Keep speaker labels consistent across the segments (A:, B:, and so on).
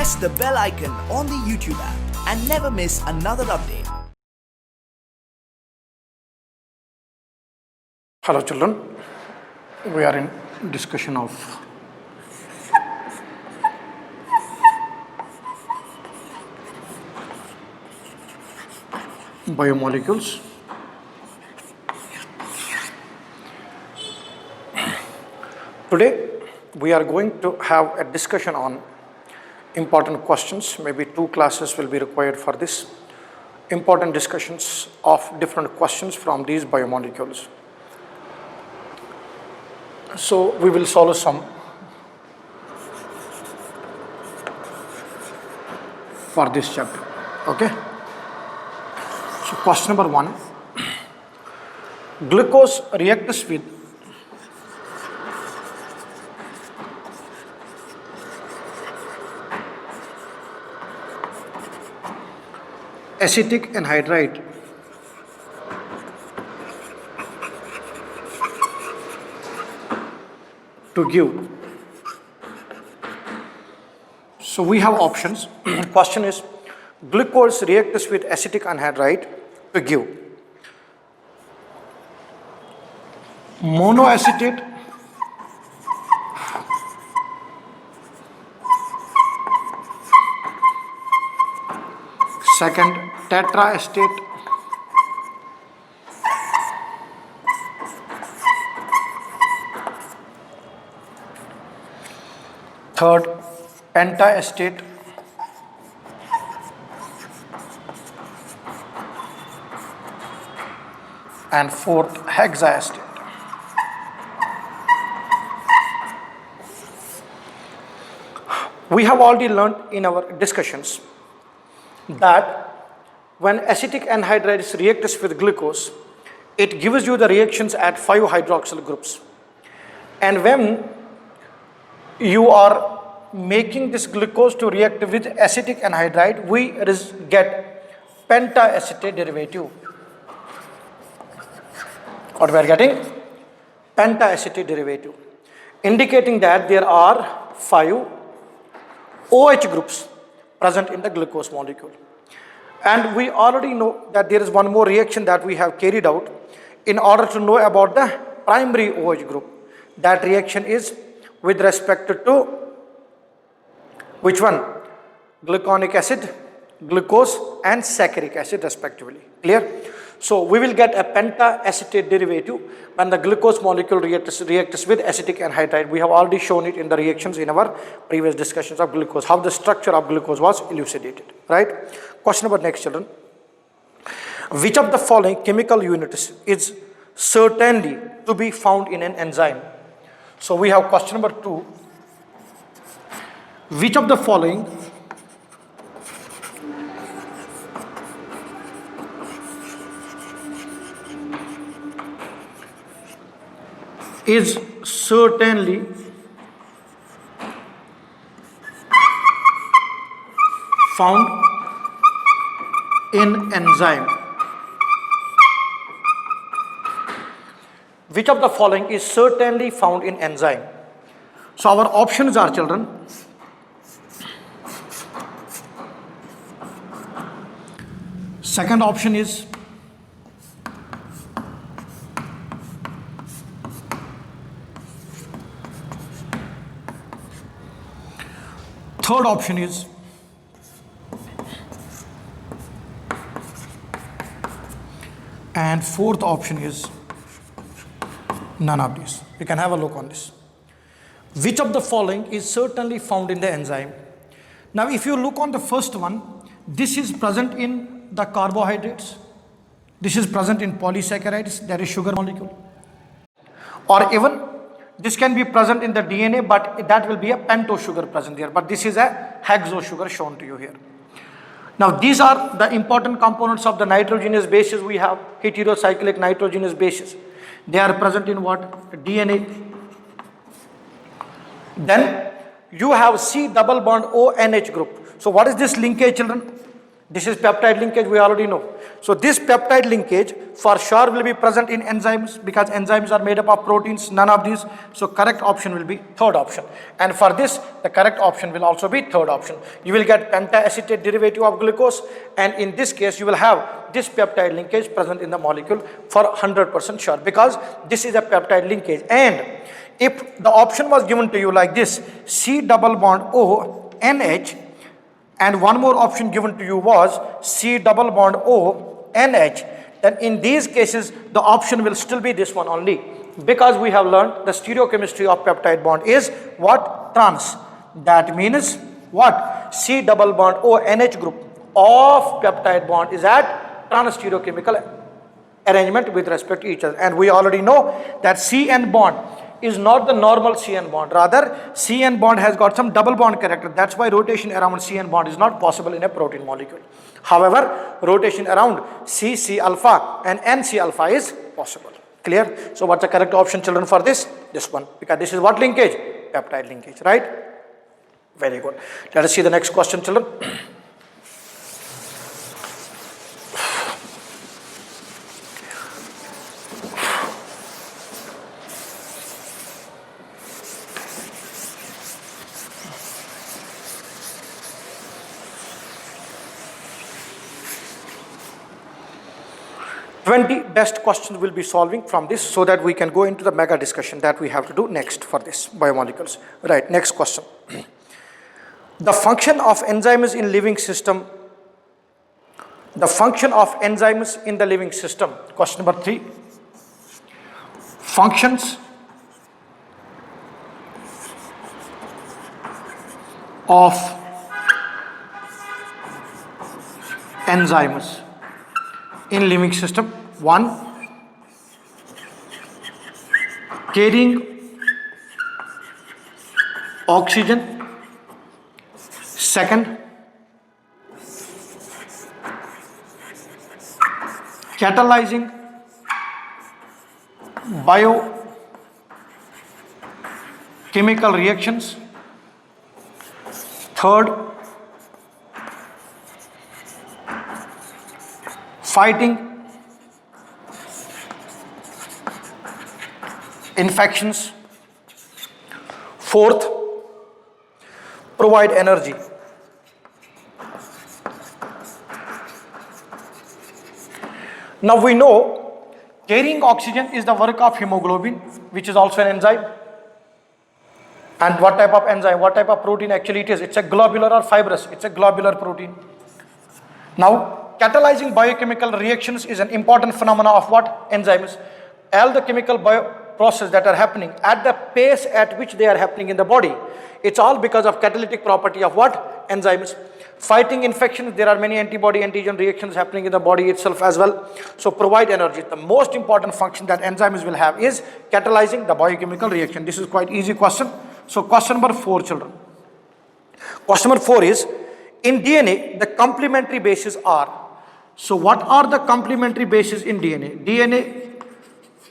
A: press the bell icon on the YouTube app and never miss another update.
B: Hello children, we are in discussion of biomolecules. Today we are going to have a discussion on important questions. Maybe 2 classes will be required for this. Important discussions of different questions from these biomolecules. So we will solve some for this chapter. Okay. So question number 1. Glucose reacts with acetic anhydride to give. So we have options. Question is, glucose reacts with acetic anhydride to give monoacetate, second tetraacetate, third pentacetate, and fourth hexacetate. We have already learned in our discussions that when acetic anhydride reacts with glucose, it gives you the reactions at 5 hydroxyl groups. And when you are making this glucose to react with acetic anhydride, we get pentaacetate derivative. Or we are getting pentaacetate derivative, indicating that there are 5 OH groups present in the glucose molecule. And we already know that there is one more reaction that we have carried out in order to know about the primary OH group. That reaction is with respect to which one? Gluconic acid, glucose and saccharic acid respectively. Clear? So we will get a pentaacetate derivative when the glucose molecule reacts with acetic anhydride. We have already shown it in the reactions in our previous discussions of glucose, how the structure of glucose was elucidated, right? Question number next, children. Which of the following chemical units is certainly to be found in an enzyme? So we have question number 2. Which of the following is certainly found in enzyme? Which of the following is certainly found in enzyme? So our options are, children, second option is third option is and fourth option is none of these. You can have a look on this. Which of the following is certainly found in the enzyme? Now if you look on the first one, this is present in the carbohydrates, this is present in polysaccharides, there is sugar molecule, or even this can be present in the DNA, but that will be a pentose sugar present there, but this is a hexose sugar shown to you here. Now these are the important components of the nitrogenous bases. We have heterocyclic nitrogenous bases. They are present in what? DNA. Then you have C double bond ONH group. So what is this linkage, children? This is peptide linkage, we already know. So this peptide linkage for sure will be present in enzymes, because enzymes are made up of proteins, none of these. So correct option will be third option. And for this, the correct option will also be third option. You will get penta-acetate derivative of glucose, and in this case you will have this peptide linkage present in the molecule for 100% sure, because this is a peptide linkage. And if the option was given to you like this, C double bond O NH, and one more option given to you was C double bond O NH, then in these cases the option will still be this one only, because we have learned the stereochemistry of peptide bond is what? Trans. That means what? C double bond O NH group of peptide bond is at trans stereochemical arrangement with respect to each other. And we already know that CN bond is not the normal CN bond. Rather, CN bond has got some double bond character. That's why rotation around CN bond is not possible in a protein molecule. However, rotation around CC alpha and NC alpha is possible. Clear? So what's the correct option, children, for this? This one. Because this is what linkage? Peptide linkage, right? Very good. Let us see the next question, children. Best questions will be solving from this, so that we can go into the mega discussion that we have to do next for this biomolecules. Right, next question. The function of enzymes in living system. The function of enzymes in the living system. Question number 3. Functions of enzymes in living system. 1. Carrying oxygen. 2nd, catalyzing biochemical reactions. 3rd, fighting infections. 4th, provide energy. Now we know carrying oxygen is the work of hemoglobin, which is also an enzyme. And what type of enzyme, what type of protein actually it is? It's a globular or fibrous? It's a globular protein. Now, catalyzing biochemical reactions is an important phenomena of what? Enzymes. All the chemical process that are happening at the pace at which they are happening in the body, it's all because of catalytic property of what? Enzymes. Fighting infections, there are many antibody antigen reactions happening in the body itself as well. So provide energy. The most important function that enzymes will have is catalyzing the biochemical reaction. This is quite easy question. So question number 4, children. Question number 4 is, in DNA the complementary bases are. So what are the complementary bases in DNA? DNA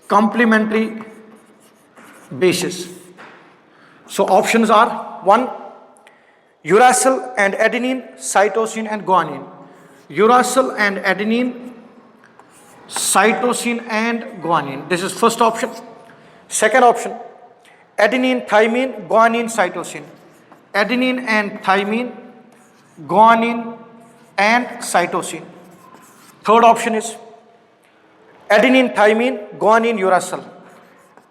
B: complementary bases. So options are 1, uracil and adenine, cytosine and guanine. Uracil and adenine, cytosine and guanine. This is first option. Second option, adenine, thymine, guanine, cytosine. Adenine and thymine, guanine and cytosine. Third option is adenine, thymine, guanine, uracil.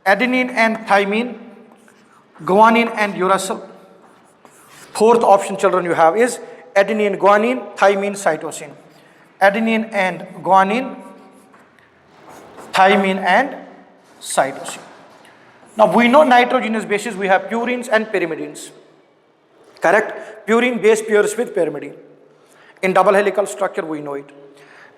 B: Adenine and thymine, guanine and uracil. Fourth option, children, you have is adenine, guanine, thymine, cytosine. Adenine and guanine, thymine and cytosine. Now we know nitrogenous bases, we have purines and pyrimidines. Correct? Purine base pairs with pyrimidine. In double helical structure, we know it.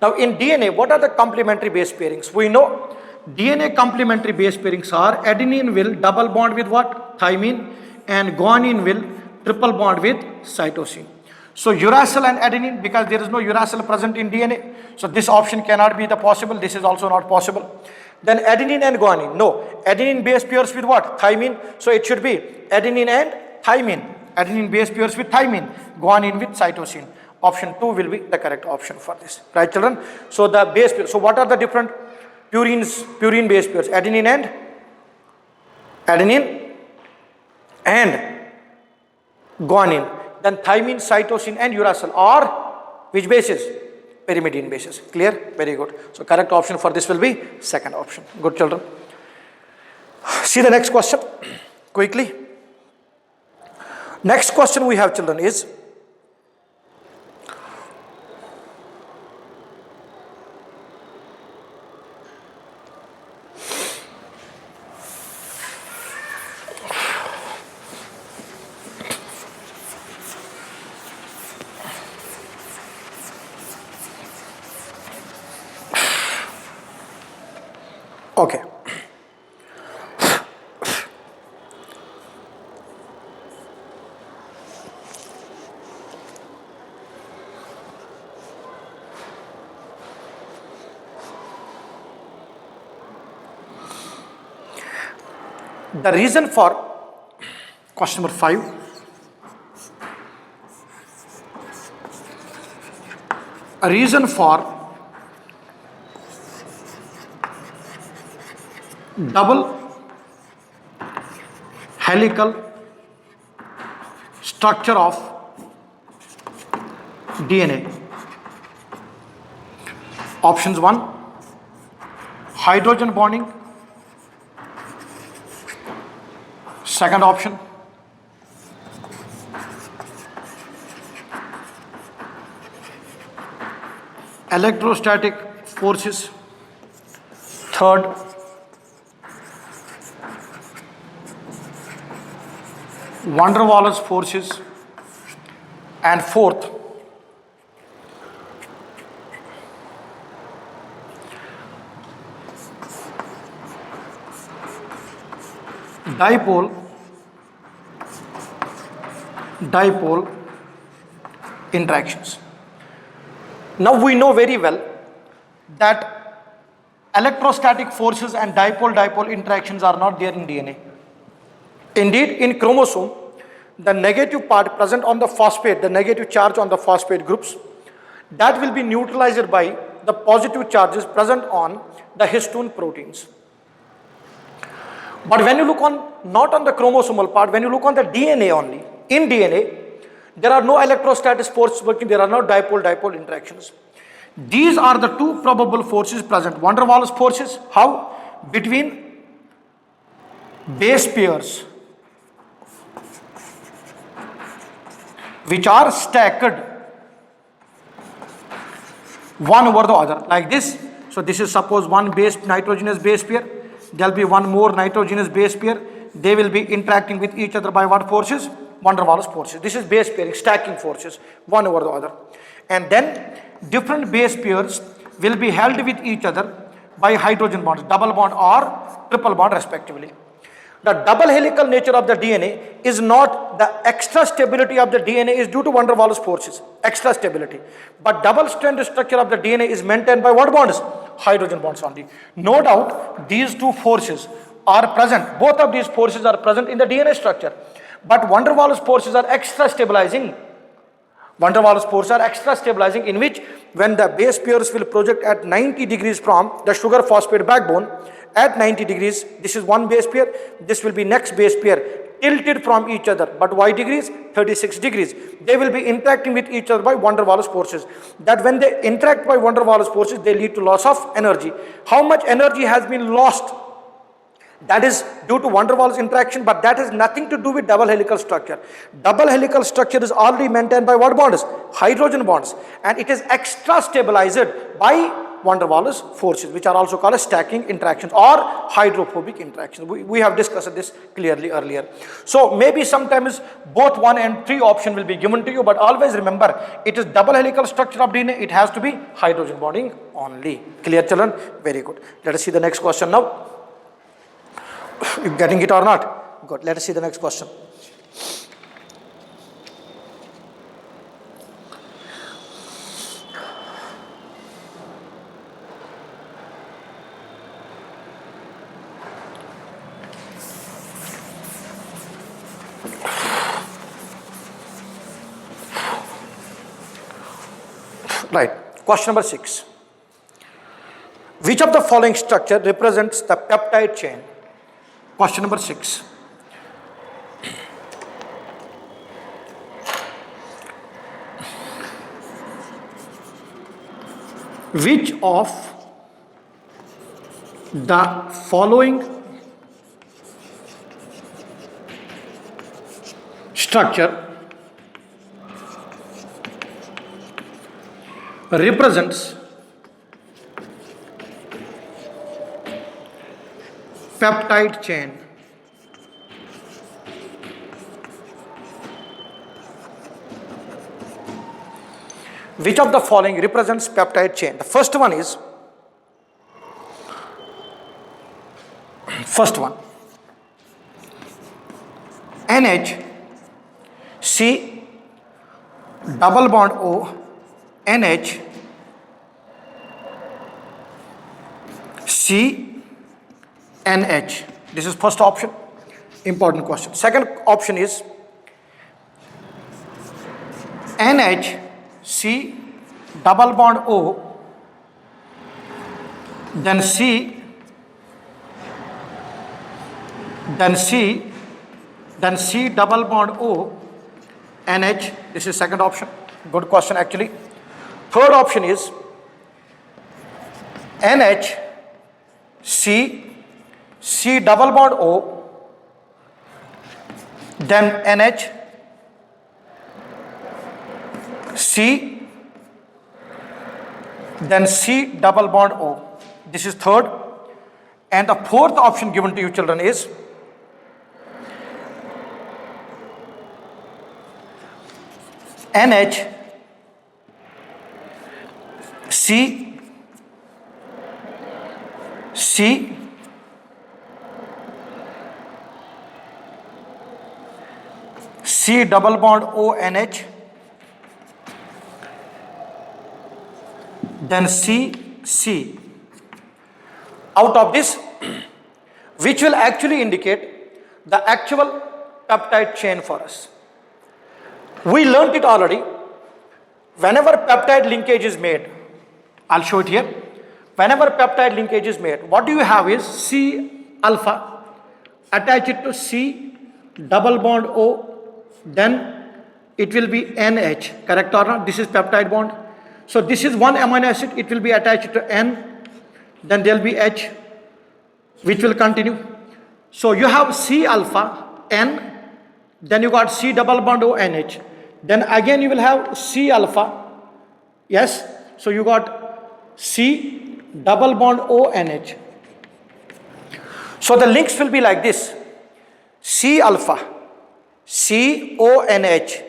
B: Now in DNA, what are the complementary base pairings? We know DNA complementary base pairings are adenine will double bond with what? Thymine, and guanine will triple bond with cytosine. So uracil and adenine, because there is no uracil present in DNA, so this option cannot be the possible. This is also not possible. Then adenine and guanine, no. Adenine base pairs with what? Thymine. So it should be adenine and thymine. Adenine base pairs with thymine, guanine with cytosine. Option 2 will be the correct option for this. Right, children? So the base pair. So what are the different purine base pairs? Adenine and guanine. Then thymine, cytosine and uracil are which bases? Pyrimidine bases. Clear? Very good. So correct option for this will be second option. Good, children. See the next question quickly. Next question we have, children, is okay. The reason for question number 5, a reason for double helical structure of DNA. Options 1, hydrogen bonding. Second option, electrostatic forces. Third, van der Waals forces. And fourth, dipole interactions. Now we know very well that electrostatic forces and dipole interactions are not there in DNA. Indeed, in chromosome, the negative part present on the phosphate, the negative charge on the phosphate groups, that will be neutralized by the positive charges present on the histone proteins. But when you look on, not on the chromosomal part, when you look on the DNA only, in DNA, there are no electrostatic forces working, there are no dipole interactions. These are the two probable forces present. Van der Waals forces, how? Between base pairs which are stacked one over the other, like this. So this is suppose one nitrogenous base pair, there will be one more nitrogenous base pair, they will be interacting with each other by what forces? Van der Waals forces. This is base pairing, stacking forces, one over the other. And then different base pairs will be held with each other by hydrogen bonds, double bond or triple bond respectively. The double helical nature of the DNA is not the extra stability of the DNA is due to van der Waals forces, extra stability. But double strand structure of the DNA is maintained by what bonds? Hydrogen bonds only. No doubt these two forces are present, both of these forces are present in the DNA structure. But van der Waals forces are extra stabilizing. Van der Waals forces are extra stabilizing, in which when the base pairs will project at 90 degrees from the sugar phosphate backbone, at 90 degrees, this is one base pair, this will be next base pair, tilted from each other, but y degrees? 36 degrees. They will be interacting with each other by van der Waals forces. That when they interact by van der Waals forces, they lead to loss of energy. How much energy has been lost? That is due to van der Waals interaction, but that has nothing to do with double helical structure. Double helical structure is already maintained by what bonds? Hydrogen bonds. And it is extra stabilized by van der Waals forces, which are also called as stacking interactions or hydrophobic interactions. We have discussed this clearly earlier. So maybe sometimes both 1 and 3 option will be given to you, but always remember it is double helical structure of DNA, it has to be hydrogen bonding only. Clear, children? Very good. Let us see the next question now. You getting it or not? Good. Let us see the next question. Right. Question number 6. Which of the following structure represents the peptide chain? Question number 6. Which of the following structure represents peptide chain? Which of the following represents peptide chain? The first one is, first one, NH, C, double bond O, NH, C, NH. This is first option. Important question. Second option is NH, C, double bond O, then C, then C, then C double bond O, NH. This is second option. Good question actually. Third option is NH, C, C double bond O, then NH, C, then C double bond O. This is third. And the fourth option given to you children is NH, C, C, C double bond O, NH, then C, C. Out of this, which will actually indicate the actual peptide chain for us. We learnt it already. Whenever peptide linkage is made, I'll show it here. Whenever peptide linkage is made, what you have is C alpha, attach it to C double bond O, then it will be NH, correct or not? This is peptide bond. So this is one amino acid, it will be attached to N, then there will be H, which will continue. So you have C alpha, N, then you got C double bond O, NH. Then again you will have C alpha, yes, so you got C double bond O, NH. So the links will be like this: C alpha, C O N H,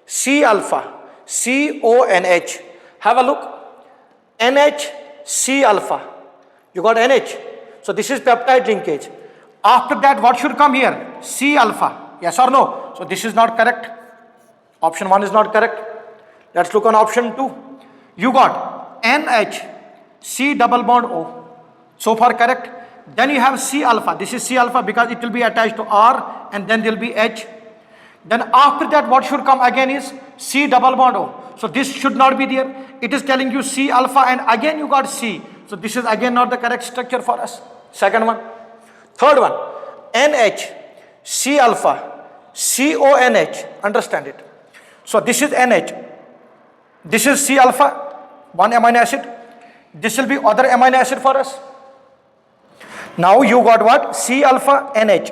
B: C alpha, C O N H. Have a look. NH, C alpha. You got NH. So this is peptide linkage. After that, what should come here? C alpha. Yes or no? So this is not correct. Option 1 is not correct. Let's look on option 2. You got NH, C double bond O. So far correct. Then you have C alpha. This is C alpha because it will be attached to R and then there will be H. Then after that, what should come again is C double bond O. So this should not be there. It is telling you C alpha and again you got C. So this is again not the correct structure for us. Second one. Third one. NH, C alpha, CONH. Understand it. So this is NH. This is C alpha, one amino acid. This will be other amino acid for us. Now you got what? C alpha NH.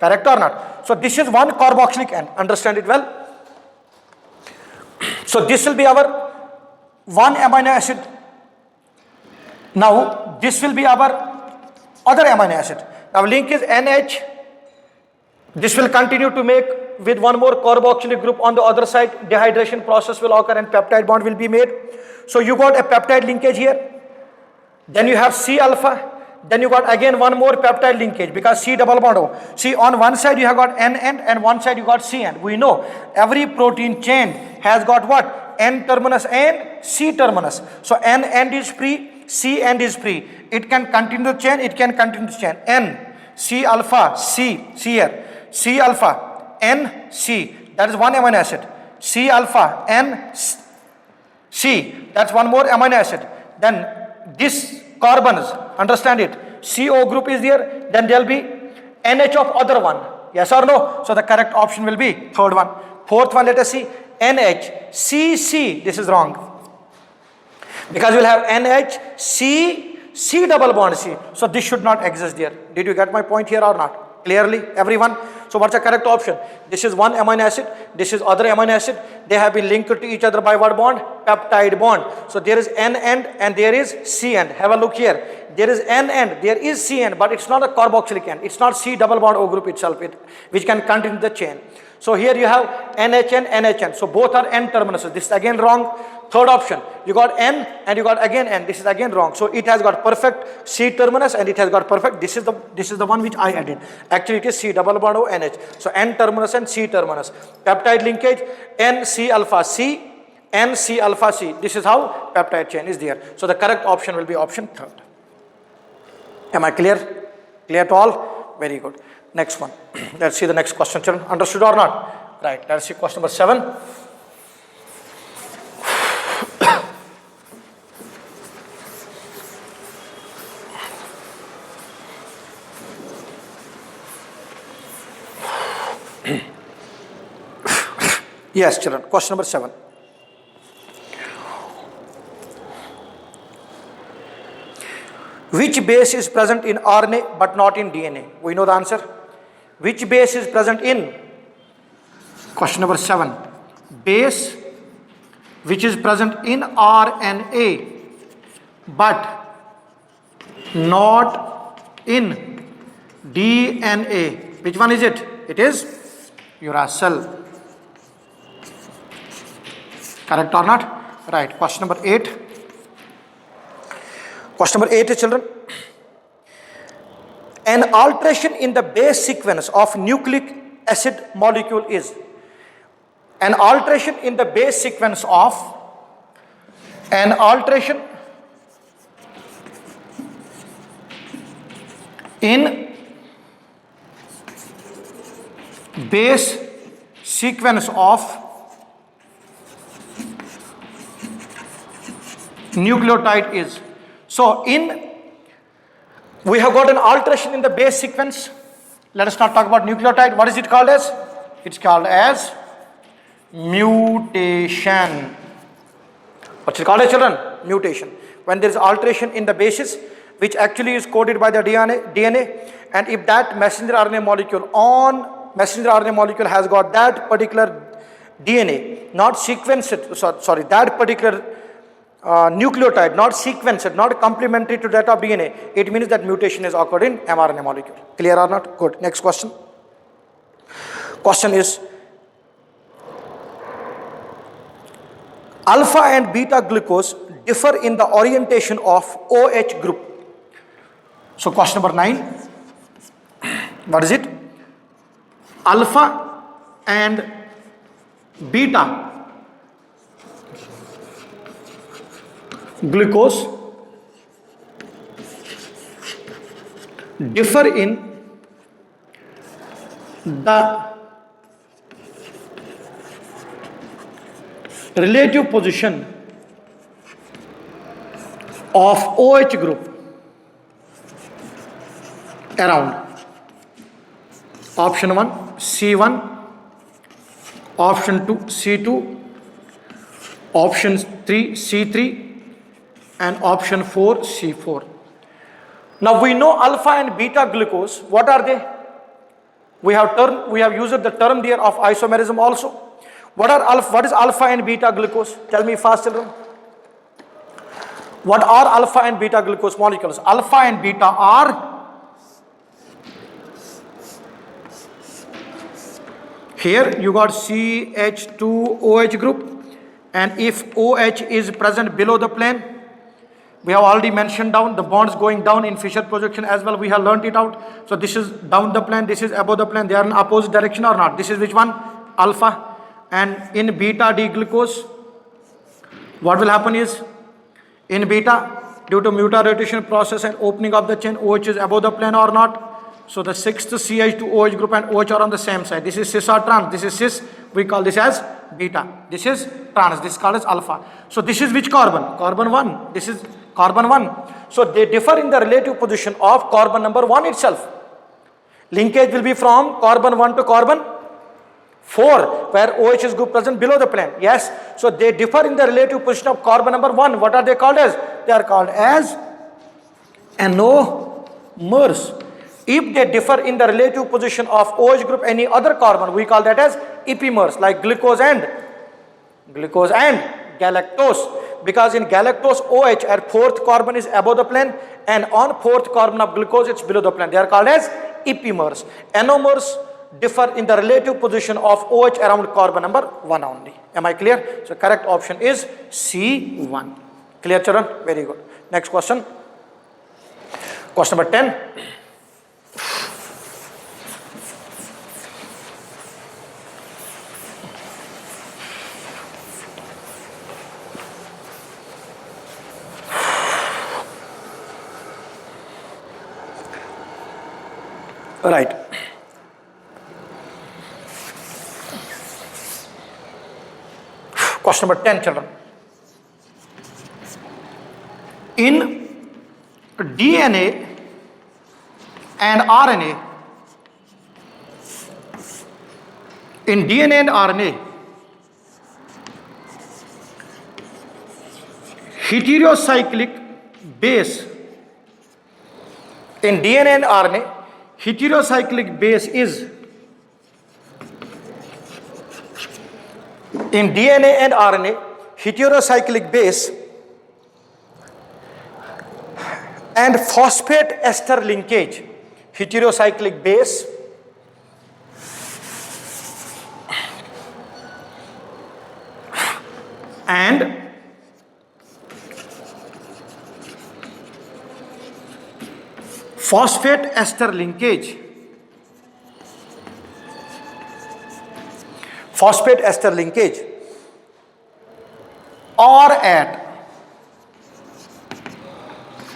B: Correct or not? So this is one carboxylic N. Understand it well. So this will be our one amino acid. Now this will be our other amino acid. Now link is NH. This will continue to make with one more carboxylic group on the other side. Dehydration process will occur and peptide bond will be made. So you got a peptide linkage here. Then you have C alpha. Then you got again one more peptide linkage because C double bond O. See, on one side you have got N end and one side you got C end. We know every protein chain has got what? N terminus and C terminus. So N end is free, C end is free. It can continue the chain, it can continue the chain. N, C alpha, C here. C alpha, N, C. That is one amino acid. C alpha, N, C, that's one more amino acid. Then this carbons, understand it, CO group is there, then there will be NH of other one. Yes or no? So the correct option will be third one. Fourth one, let us see, NH, CC, this is wrong. Because we'll have NH, C double bond C. So this should not exist there. Did you get my point here or not? Clearly, everyone? So what's the correct option? This is one amino acid, this is other amino acid. They have been linked to each other by what bond? Peptide bond. So there is N end and there is C end. Have a look here. There is N end, there is C end, but it's not a carboxylic end. It's not C double bond O group itself, which can continue the chain. So here you have NHN, NHN. So both are N terminuses. This is again wrong. Third option, you got N and you got again N. This is again wrong. So it has got perfect C terminus and it has got perfect. This is the one which I added. Actually it is C double bond O NH. So N terminus and C terminus. Peptide linkage N C alpha C, N C alpha C. This is how peptide chain is there. So the correct option will be option third. Am I clear? Clear to all? Very good. Next one. Let's see the next question, children. Understood or not? Right. Let's see question number 7. Yes, children. Question number 7. Which base is present in RNA but not in DNA? We know the answer. Which base is present in? Question number 7. Base which is present in RNA but not in DNA. Which one is it? It is uracil. Correct or not? Right. Question number 8. Question number 8, children. An alteration in the base sequence of nucleic acid molecule is. An alteration in the base sequence of. An alteration in base sequence of nucleotide is. So we have got an alteration in the base sequence. Let us not talk about nucleotide. What is it called as? It's called as mutation. What's it called as, children? Mutation. When there is alteration in the bases, which actually is coded by the DNA, and if that messenger RNA molecule has got that particular DNA, not sequenced, that particular nucleotide, not sequenced, not complementary to that of DNA, it means that mutation is occurred in mRNA molecule. Clear or not? Good. Next question. Question is, alpha and beta glucose differ in the orientation of OH group. So question number 9. What is it? Alpha and beta glucose differ in the relative position of OH group around. Option 1 C1, option 2 C2, option 3 C3, and option 4 C4. Now we know alpha and beta glucose. What are they? We have used the term there of isomerism also. What is alpha and beta glucose? Tell me fast, children. What are alpha and beta glucose molecules? Alpha and beta are, here you got CH2OH group, and if OH is present below the plane, we have already mentioned down the bonds going down in Fischer projection as well. We have learnt it out. So this is down the plane, this is above the plane. They are in opposite direction or not? This is which one? Alpha. And in beta D glucose, what will happen is, in beta, due to mutar rotation process and opening of the chain, OH is above the plane or not? So the sixth CH2OH group and OH are on the same side. This is cis or trans. This is cis. We call this as beta. This is trans. This is called as alpha. So this is which carbon? Carbon 1. This is carbon 1. So they differ in the relative position of carbon number 1 itself. Linkage will be from carbon 1 to carbon 4, where OH is group present below the plane. Yes. So they differ in the relative position of carbon number 1. What are they called as? They are called as anomers. If they differ in the relative position of OH group any other carbon, we call that as epimers, like glucose and galactose. Because in galactose OH at fourth carbon is above the plane, and on fourth carbon of glucose it's below the plane. They are called as epimers. Anomers differ in the relative position of OH around carbon number 1 only. Am I clear? So correct option is C1. Clear, children? Very good. Next question. Question number 10. Right. Question number 10, children. In DNA and RNA, heterocyclic base, in DNA and RNA, heterocyclic base is, in DNA and RNA, heterocyclic base and phosphate ester linkage, heterocyclic base and phosphate ester linkage, or at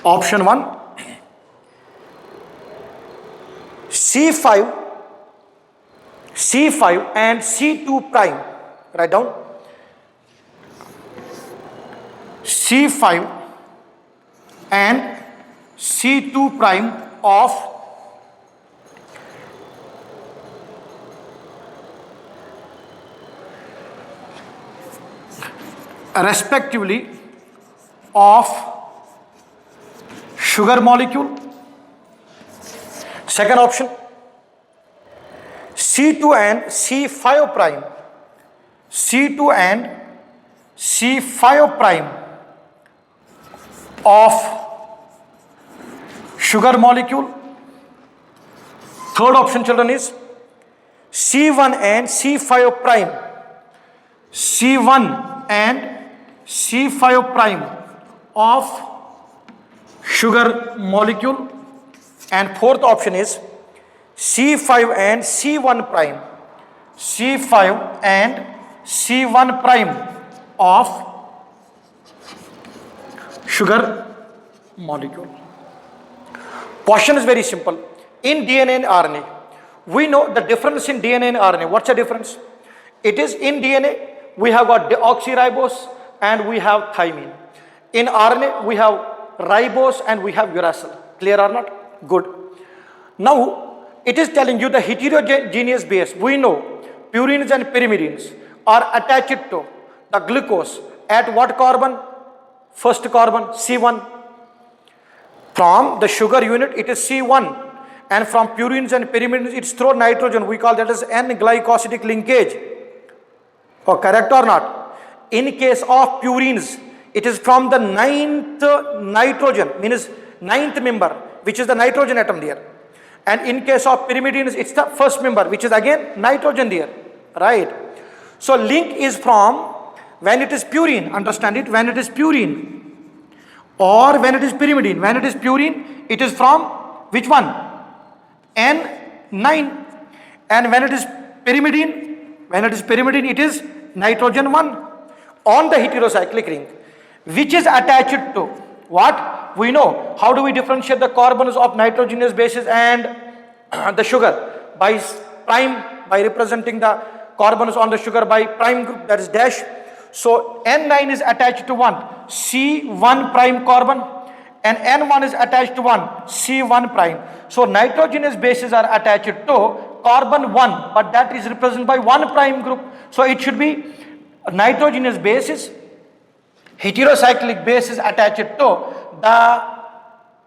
B: option 1 C5 and C2 prime. Write down C5 and C2 prime of respectively of sugar molecule. Second option, C2 and C5 prime, C2 and C5 prime of sugar molecule. Third option, children, is C1 and C5 prime, C1 and C5 prime of sugar molecule. And fourth option is C5 and C1 prime, C5 and C1 prime of sugar molecule. Question is very simple. In DNA and RNA, we know the difference in DNA and RNA. What's the difference? It is in DNA we have got deoxyribose and we have thymine. In RNA we have ribose and we have uracil. Clear or not? Good. Now it is telling you the heterogeneous base. We know purines and pyrimidines are attached to the glucose at what carbon? First carbon, C1. From the sugar unit it is C1, and from purines and pyrimidines it's through nitrogen. We call that as N-glycosidic linkage. Oh, correct or not? In case of purines, it is from the ninth nitrogen, means ninth member, which is the nitrogen atom there. And in case of pyrimidines, it's the first member, which is again nitrogen there, right? So link is from when it is purine, understand it, when it is purine, or when it is pyrimidine. When it is purine, it is from which one? N9. And when it is pyrimidine, it is nitrogen 1 on the heterocyclic ring, which is attached to what? We know. How do we differentiate the carbons of nitrogenous bases and the sugar by prime, by representing the carbons on the sugar by prime group, that is dash. So N9 is attached to one C1 prime carbon and N1 is attached to one C1 prime. So nitrogenous bases are attached to carbon 1, but that is represented by 1 prime group. So it should be nitrogenous bases, heterocyclic bases attached to the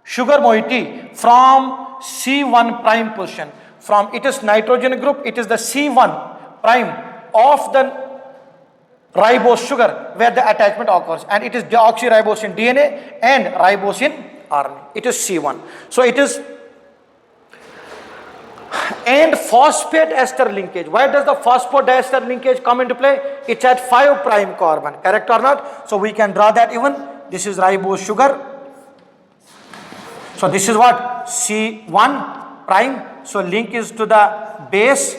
B: sugar moiety from C1 prime position. From it is nitrogen group, it is the C1 prime of the ribose sugar where the attachment occurs, and it is deoxyribose in DNA and ribose in RNA. It is C1. So it is, and phosphate ester linkage. Why does the phosphodiester linkage come into play? It's at 5 prime carbon, correct or not? So we can draw that even. This is ribose sugar. So this is what? C1 prime. So link is to the base,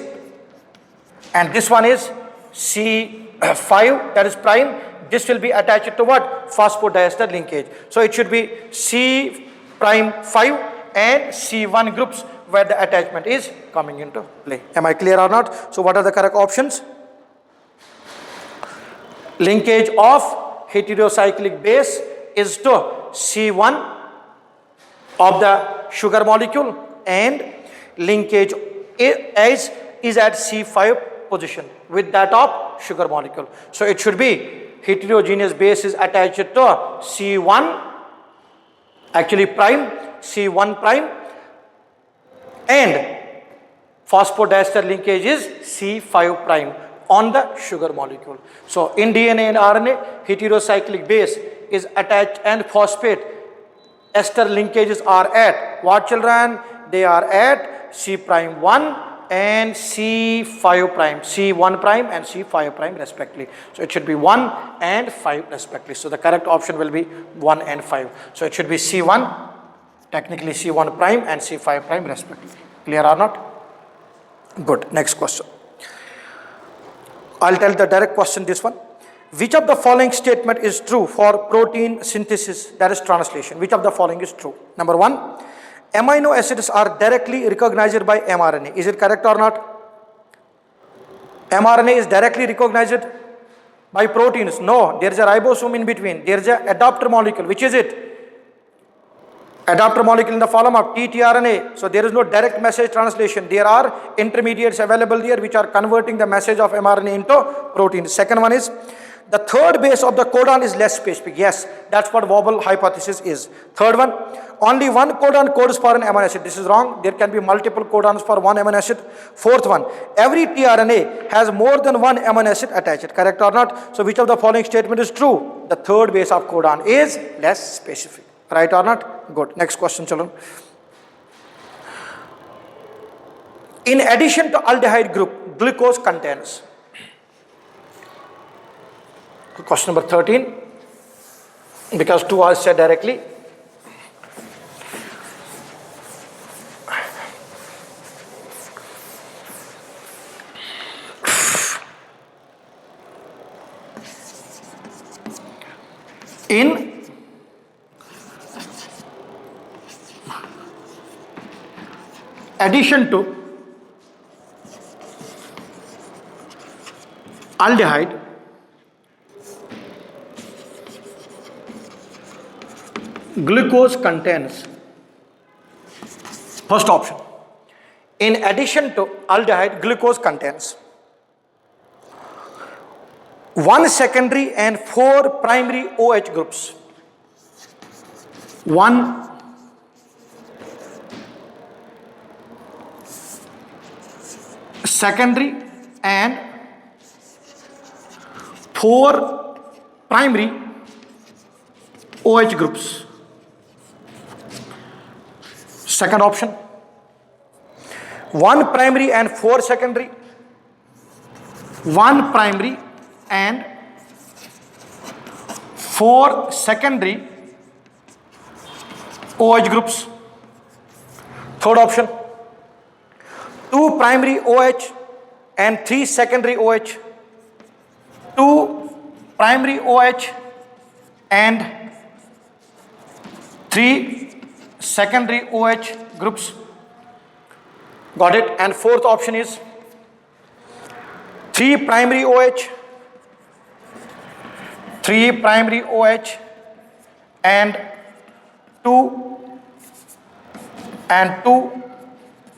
B: and this one is C5, that is prime. This will be attached to what? Phosphodiester linkage. So it should be C prime 5 and C1 groups where the attachment is coming into play. Am I clear or not? So what are the correct options? Linkage of heterocyclic base is to C1 of the sugar molecule, and linkage is at C5 position with that of sugar molecule. So it should be heterogeneous base is attached to C1, actually prime, C1 prime, and phosphodiester linkage is C5 prime on the sugar molecule. So in DNA and RNA, heterocyclic base is attached and phosphate ester linkages are at what, children? They are at C prime 1 and C5 prime, C1 prime and C5 prime respectively. So it should be 1 and 5 respectively. So the correct option will be 1 and 5. So it should be C1, technically C1 prime and C5 prime respectively. Clear or not? Good. Next question. I'll tell the direct question, this one. Which of the following statement is true for protein synthesis, that is translation? Which of the following is true? Number 1, amino acids are directly recognized by mRNA. Is it correct or not? mRNA is directly recognized by proteins. No, there is a ribosome in between. There is an adapter molecule. Which is it? Adapter molecule in the form of tRNA. So there is no direct message translation. There are intermediates available there which are converting the message of mRNA into protein. Second one is, the third base of the codon is less specific. Yes, that's what Wobble hypothesis is. Third one, only one codon codes for an amino acid. This is wrong. There can be multiple codons for one amino acid. Fourth one, every tRNA has more than one amino acid attached. Correct or not? So which of the following statement is true? The third base of codon is less specific. Right or not? Good. Next question, children. In addition to aldehyde group, glucose contains. Question number 13, because 2 are said directly. In addition to aldehyde, glucose contains. First option. In addition to aldehyde, glucose contains 1 secondary and 4 primary OH groups. 1 secondary and 4 primary OH groups. Second option, 1 primary and 4 secondary, 1 primary and 4 secondary OH groups. Third option, 2 primary OH and 3 secondary OH, 2 primary OH and 3 secondary OH groups. Got it? And fourth option is 3 primary OH, 3 primary OH and 2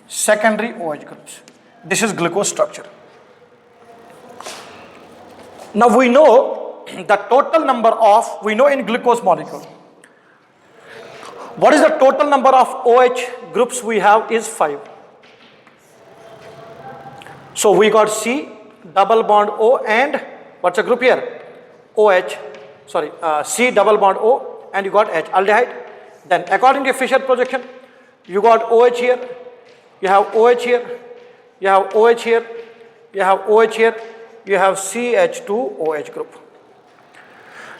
B: secondary OH groups. This is glucose structure. Now we know the total number of, we know in glucose molecule, what is the total number of OH groups we have is 5. So we got C, double bond O, and what's a group here? OH, sorry, C double bond O, and you got H, aldehyde. Then according to Fischer projection, you got OH here, you have OH here, you have OH here, you have OH here, you have CH2OH group.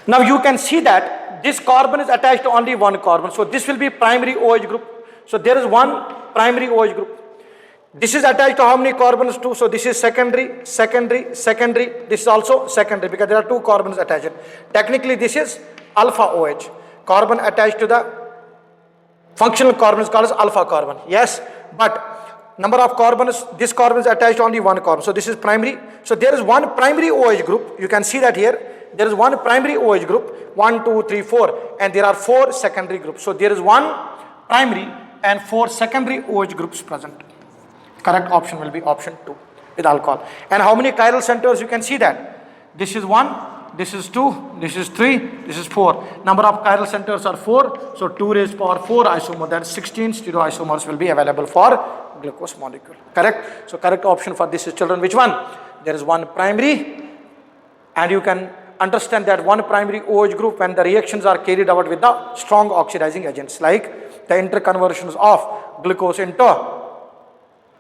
B: Now you can see that this carbon is attached to only one carbon, so this will be primary OH group. So there is one primary OH group. This is attached to how many carbons? 2. So this is secondary, secondary, secondary. This is also secondary because there are 2 carbons attached. Technically this is alpha OH. Carbon attached to the functional carbon is called as alpha carbon. Yes, but number of carbons, this carbon is attached to only one carbon. So this is primary. So there is one primary OH group. You can see that here. There is one primary OH group, 1, 2, 3, 4, and there are 4 secondary groups. So there is one primary and 4 secondary OH groups present. Correct option will be option 2 with alcohol. And how many chiral centers? You can see that. This is 1, this is 2, this is 3, this is 4. Number of chiral centers are 4. So 2 raised power 4 isomer, that is 16 stereoisomers will be available for glucose molecule. Correct? So correct option for this is, children, which one? There is one primary, and you can understand that one primary OH group, when the reactions are carried out with the strong oxidizing agents like the interconversions of glucose into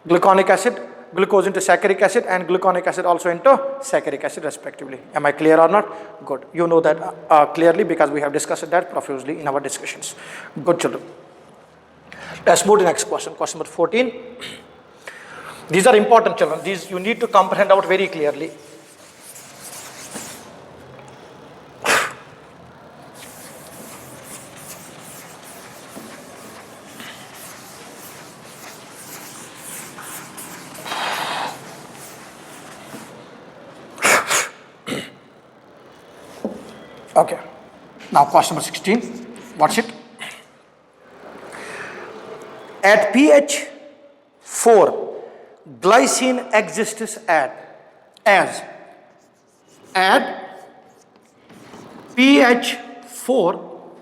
B: gluconic acid, glucose into saccharic acid, and gluconic acid also into saccharic acid respectively. Am I clear or not? Good. You know that clearly because we have discussed that profusely in our discussions. Good, children. Let's move to the next question. Question number 14. These are important, children. These you need to comprehend out very clearly. Okay, now question number 16, what's it? At pH 4, glycine exists as at pH 4,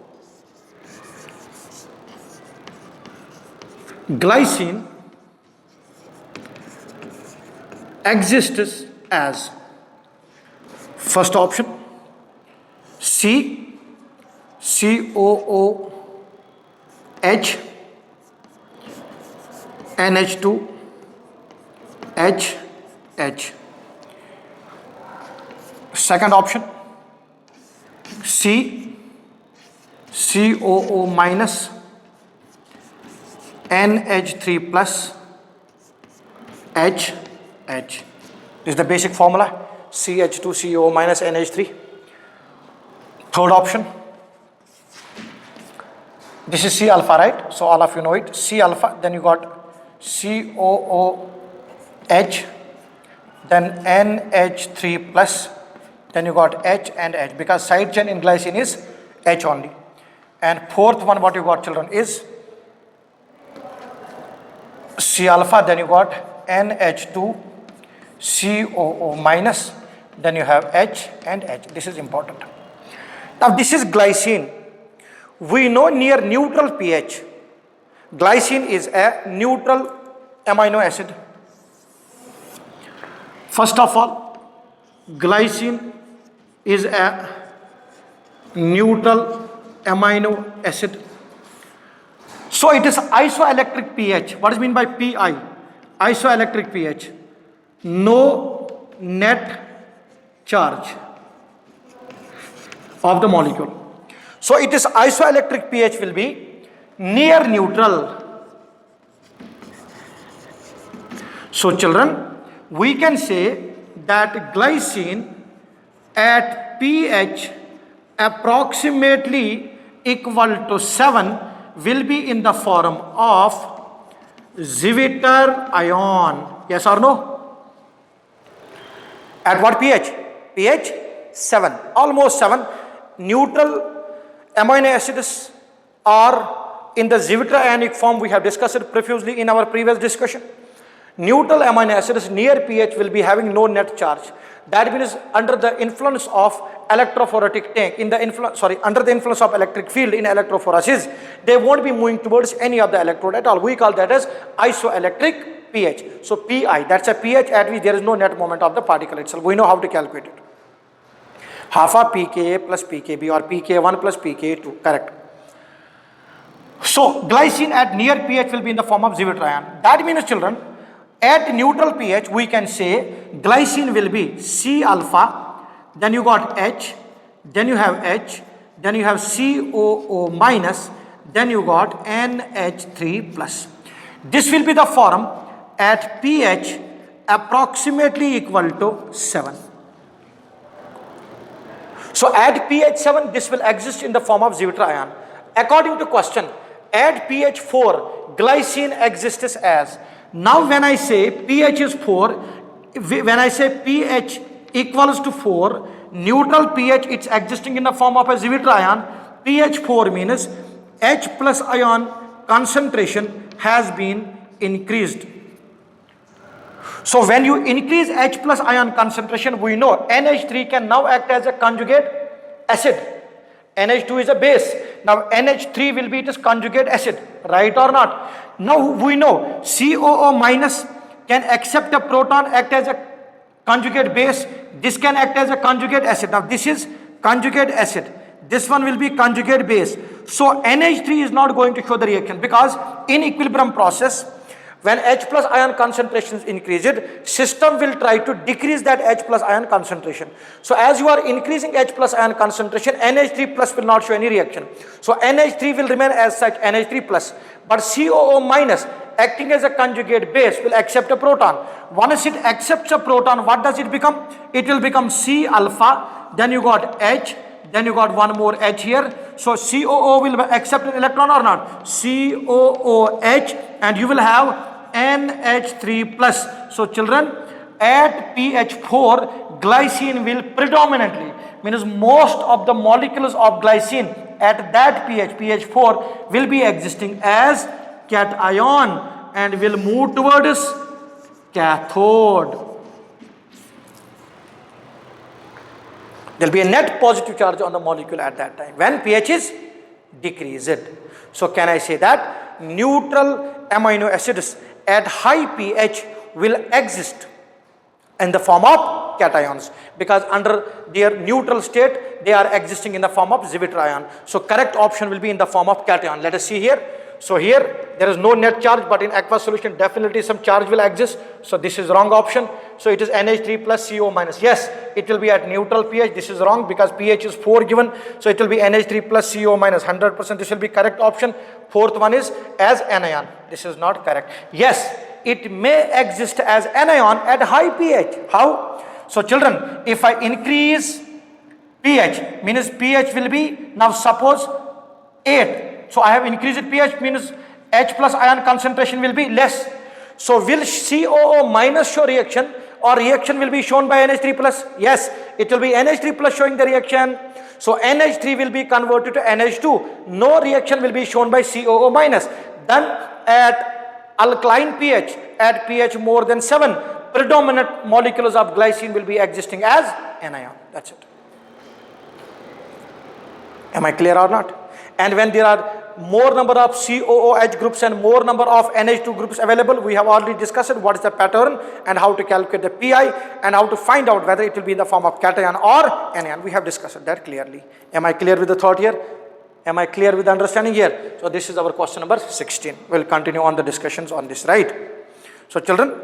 B: glycine exists as, first option, C, COOH, NH2, H. Second option, C, COO minus, NH3 plus, H. This is the basic formula, CH2COO minus NH3. Third option, this is C alpha, right? So all of you know it, C alpha, then you got COOH, then NH3 plus, then you got H and H, because side chain in glycine is H only. And fourth one, what you got, children, is C alpha, then you got NH2, COO minus, then you have H and H. This is important. Now this is glycine. We know near neutral pH, glycine is a neutral amino acid. First of all, glycine is a neutral amino acid. So it is isoelectric pH. What is mean by PI? Isoelectric pH. No net charge of the molecule. So it is isoelectric pH will be near neutral. So children, we can say that glycine at pH approximately equal to 7 will be in the form of Zwitter ion. Yes or no? At what pH? pH 7, almost 7. Neutral amino acids are in the Zwitter ionic form. We have discussed it profusely in our previous discussion. Neutral amino acids near pH will be having no net charge. That means under the influence of electrophoretic tank, under the influence of electric field in electrophoresis, they won't be moving towards any of the electrode at all. We call that as isoelectric pH. So Pi, that's a pH at which there is no net moment of the particle itself. We know how to calculate it. Half of pKa plus pKb or pK1 plus pK2, correct. So glycine at near pH will be in the form of Zwitter ion. That means, children, at neutral pH we can say glycine will be C alpha, then you got H, then you have H, then you have COO minus, then you got NH3 plus. This will be the form at pH approximately equal to 7. So at pH 7 this will exist in the form of Zwitter ion. According to question, at pH 4 glycine exists as. Now when I say pH is 4, when I say pH equals to 4, neutral pH it's existing in the form of a Zwitter ion. pH 4 means H plus ion concentration has been increased. So when you increase H plus ion concentration, we know NH3 can now act as a conjugate acid. NH2 is a base. Now NH3 will be its conjugate acid, right or not? Now we know COO minus can accept a proton, act as a conjugate base. This can act as a conjugate acid. Now this is conjugate acid. This one will be conjugate base. So NH3 is not going to show the reaction because in equilibrium process, when H plus ion concentration is increased, system will try to decrease that H plus ion concentration. So as you are increasing H plus ion concentration, NH3 plus will not show any reaction. So NH3 will remain as such NH3 plus. But COO minus acting as a conjugate base will accept a proton. Once it accepts a proton, what does it become? It will become C alpha, then you got H, then you got one more H here. So COO will accept an electron or not? COOH, and you will have NH3 plus. So children, at pH 4 glycine will predominantly, means most of the molecules of glycine at that pH 4 will be existing as cation and will move towards cathode. There will be a net positive charge on the molecule at that time when pH is decreased. So can I say that neutral amino acids at high pH will exist in the form of cations because under their neutral state they are existing in the form of Zwitter ion. So correct option will be in the form of cation. Let us see here. So here there is no net charge, but in aqueous solution definitely some charge will exist. So this is wrong option. So it is NH3 plus CO minus. Yes, it will be at neutral pH. This is wrong because pH is 4 given. So it will be NH3 plus CO minus 100%. This will be correct option. Fourth one is as anion. This is not correct. Yes, it may exist as anion at high pH. How? So children, if I increase pH, means pH will be, now suppose 8. So I have increased pH, means H plus ion concentration will be less. So will COO minus show reaction or reaction will be shown by NH3 plus? Yes, it will be NH3 plus showing the reaction. So NH3 will be converted to NH2. No reaction will be shown by COO minus. Then at alkaline pH, at pH more than 7, predominant molecules of glycine will be existing as anion. That's it. Am I clear or not? And when there are more number of COOH groups and more number of NH2 groups available, we have already discussed what is the pattern and how to calculate the Pi and how to find out whether it will be in the form of cation or anion. We have discussed that clearly. Am I clear with the thought here? Am I clear with the understanding here? So this is our question number 16. We'll continue on the discussions on this, right? So children,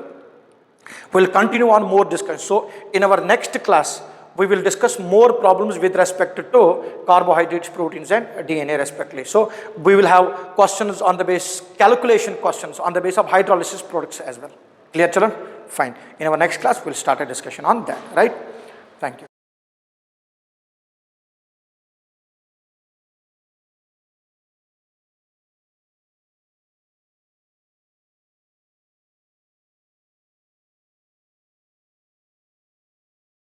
B: we'll continue on more discussion. So in our next class, we will discuss more problems with respect to carbohydrates, proteins and DNA respectively. So we will have questions on the base, calculation questions on the base of hydrolysis products as well. Clear children? Fine. In our next class, we'll start a discussion on that, right? Thank you.